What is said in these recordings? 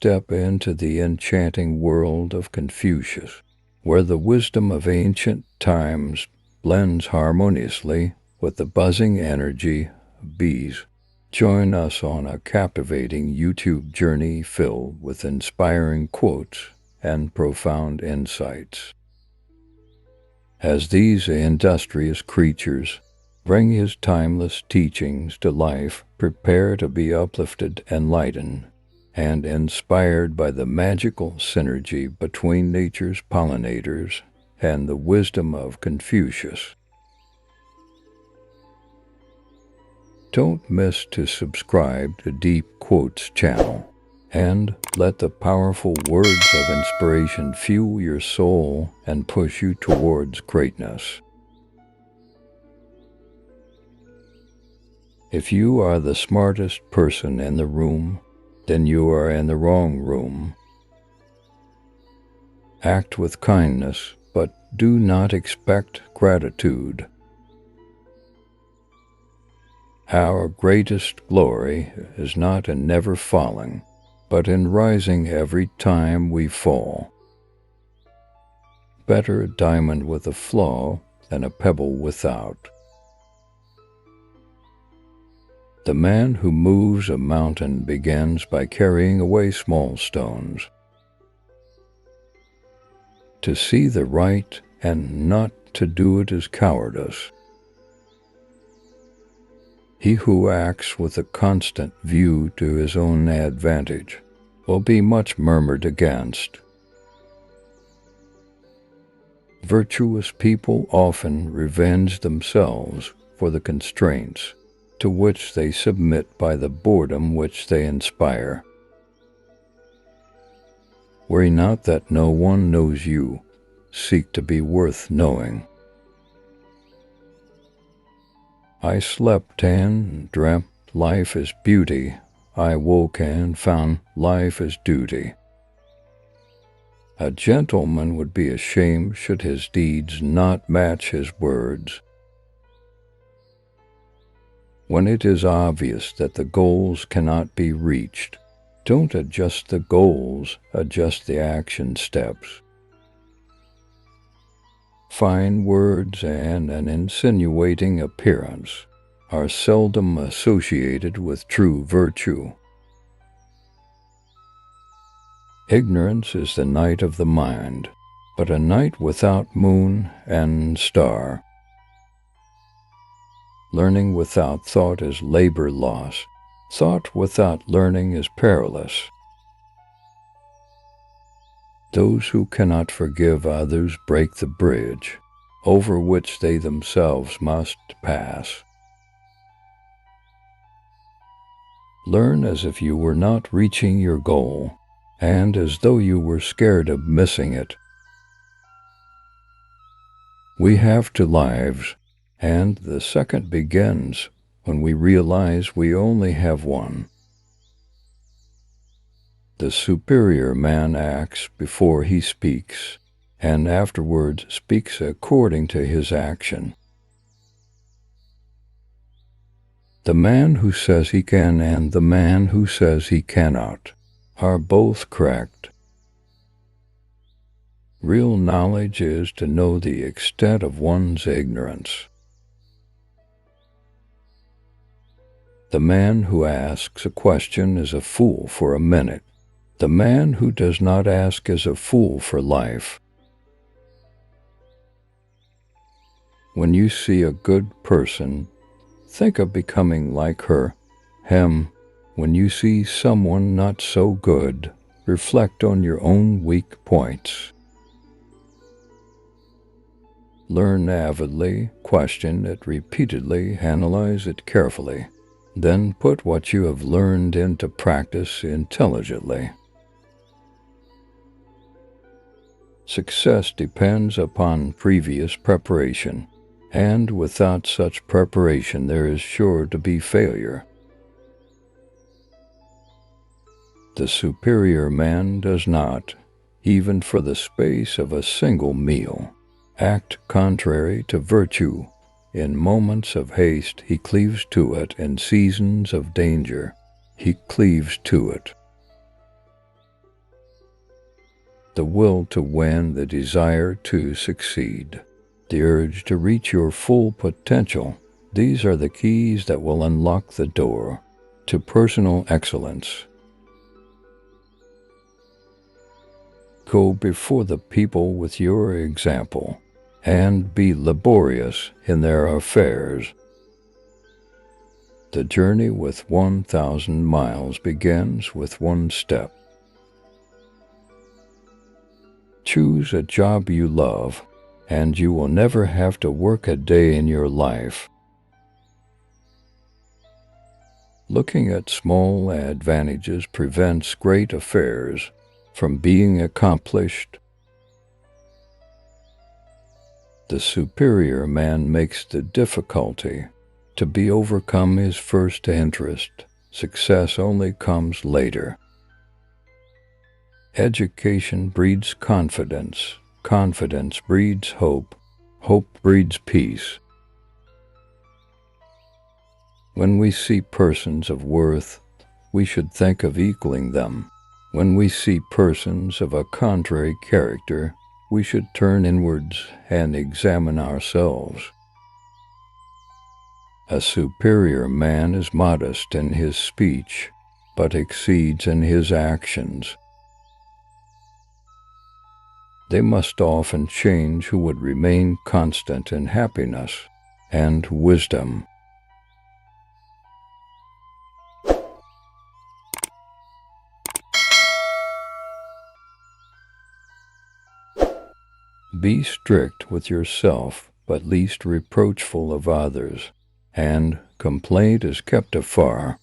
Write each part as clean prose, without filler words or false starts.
step into the enchanting world of Confucius, where the wisdom of ancient times blends harmoniously with the buzzing energy of bees. Join us on a captivating YouTube journey filled with inspiring quotes and profound insights. As these industrious creatures bring his timeless teachings to life, prepare to be uplifted, enlightened, and inspired by the magical synergy between nature's pollinators and the wisdom of Confucius. Don't miss to subscribe to Deep Quotes channel and let the powerful words of inspiration fuel your soul and push you towards greatness. If you are the smartest person in the room, then you are in the wrong room. Act with kindness, but do not expect gratitude. Our greatest glory is not in never falling, but in rising every time we fall. Better a diamond with a flaw than a pebble without. The man who moves a mountain begins by carrying away small stones. To see the right and not to do it is cowardice. He who acts with a constant view to his own advantage will be much murmured against. Virtuous people often revenge themselves for the constraints to which they submit by the boredom which they inspire. Worry not that no one knows you, seek to be worth knowing. I slept and dreamt life is beauty, I woke and found life is duty. A gentleman would be ashamed should his deeds not match his words. When it is obvious that the goals cannot be reached, don't adjust the goals, adjust the action steps. Fine words and an insinuating appearance are seldom associated with true virtue. Ignorance is the night of the mind, but a night without moon and star. Learning without thought is labor loss. Thought without learning is perilous. Those who cannot forgive others break the bridge over which they themselves must pass. Learn as if you were not reaching your goal, and as though you were scared of missing it. We have two lives, and the second begins when we realize we only have one. The superior man acts before he speaks, and afterwards speaks according to his action. The man who says he can and the man who says he cannot are both correct. Real knowledge is to know the extent of one's ignorance. The man who asks a question is a fool for a minute. The man who does not ask is a fool for life. When you see a good person, think of becoming like her, him. When you see someone not so good, reflect on your own weak points. Learn avidly, question it repeatedly, analyze it carefully. Then put what you have learned into practice intelligently. Success depends upon previous preparation, and without such preparation there is sure to be failure. The superior man does not, even for the space of a single meal, act contrary to virtue. In moments of haste he cleaves to it, in seasons of danger he cleaves to it. the will to win, the desire to succeed, the urge to reach your full potential. These are the keys that will unlock the door to personal excellence. Go before the people with your example, and be laborious in their affairs. The journey with 1,000 miles begins with one step. Choose a job you love, and you will never have to work a day in your life. Looking at small advantages prevents great affairs from being accomplished. The superior man makes the difficulty to be overcome his first interest. Success only comes later. Education breeds confidence. Confidence breeds hope. Hope breeds peace. When we see persons of worth, we should think of equaling them. When we see persons of a contrary character, we should turn inwards and examine ourselves. A superior man is modest in his speech, but exceeds in his actions. They must often change who would remain constant in happiness and wisdom. Be strict with yourself, but least reproachful of others, and complaint is kept afar.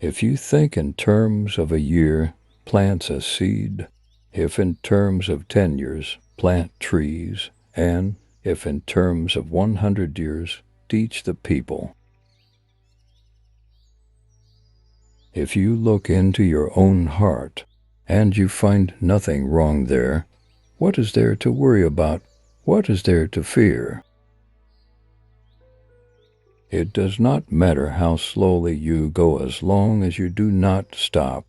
If you think in terms of a year, plant a seed. If in terms of 10 years, plant trees. And if in terms of 100 years, teach the people. If you look into your own heart, and you find nothing wrong there, what is there to worry about? What is there to fear? It does not matter how slowly you go as long as you do not stop.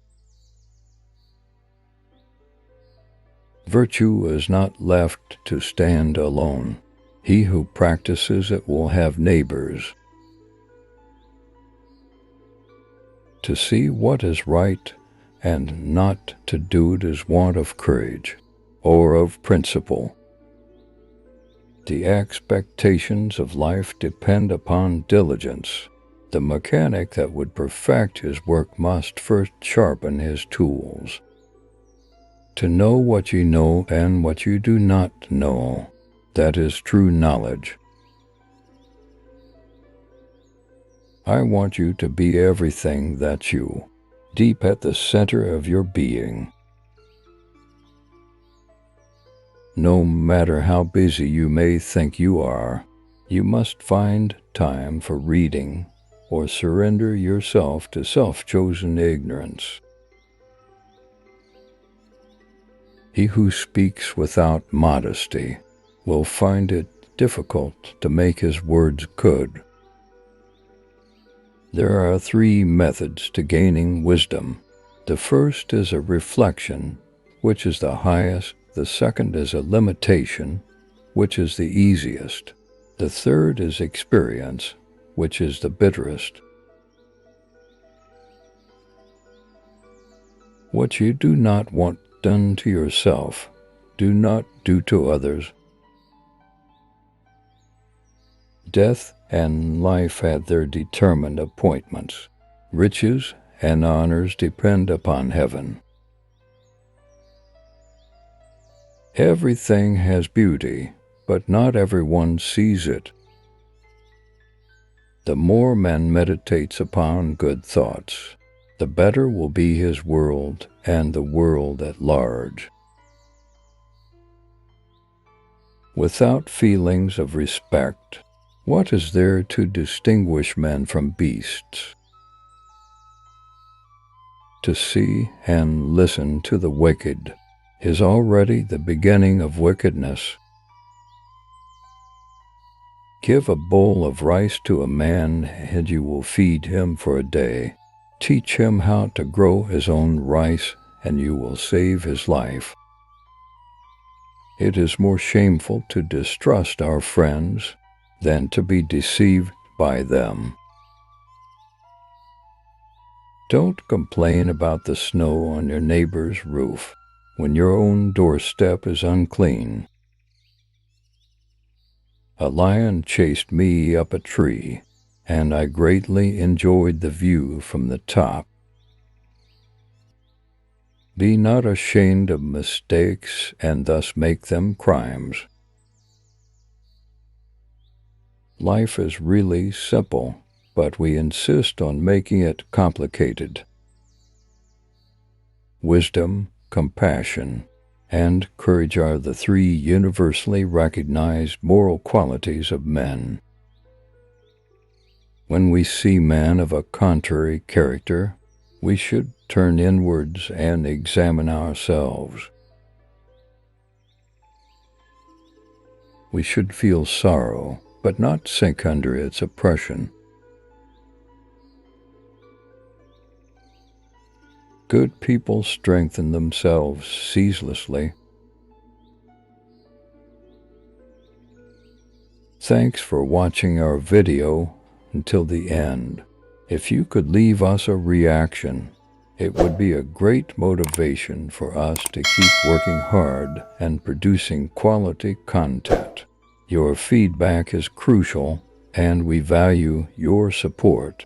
Virtue is not left to stand alone. He who practices it will have neighbors. To see what is right and not to do it is want of courage or of principle. The expectations of life depend upon diligence. The mechanic that would perfect his work must first sharpen his tools. To know what you know and what you do not know, that is true knowledge. I want you to be everything that you, deep at the center of your being. No matter how busy you may think you are, you must find time for reading or surrender yourself to self-chosen ignorance. He who speaks without modesty will find it difficult to make his words good. There are 3 methods to gaining wisdom. The first is a reflection, which is the highest. The second is a limitation, which is the easiest. The third is experience, which is the bitterest. What you do not want done to yourself, do not do to others. Death and life had their determined appointments. Riches and honors depend upon heaven. Everything has beauty, but not everyone sees it. The more man meditates upon good thoughts, the better will be his world and the world at large. Without feelings of respect, what is there to distinguish men from beasts? To see and listen to the wicked is already the beginning of wickedness. Give a bowl of rice to a man and you will feed him for a day. Teach him how to grow his own rice and you will save his life. It is more shameful to distrust our friends than to be deceived by them. Don't complain about the snow on your neighbor's roof when your own doorstep is unclean. A lion chased me up a tree, and I greatly enjoyed the view from the top. Be not ashamed of mistakes and thus make them crimes. Life is really simple, but we insist on making it complicated. Wisdom, compassion, and courage are the three universally recognized moral qualities of men. When we see men of a contrary character, we should turn inwards and examine ourselves. We should feel sorrow, but not sink under its oppression. Good people strengthen themselves ceaselessly. Thanks for watching our video until the end. If you could leave us a reaction, it would be a great motivation for us to keep working hard and producing quality content. Your feedback is crucial, and we value your support.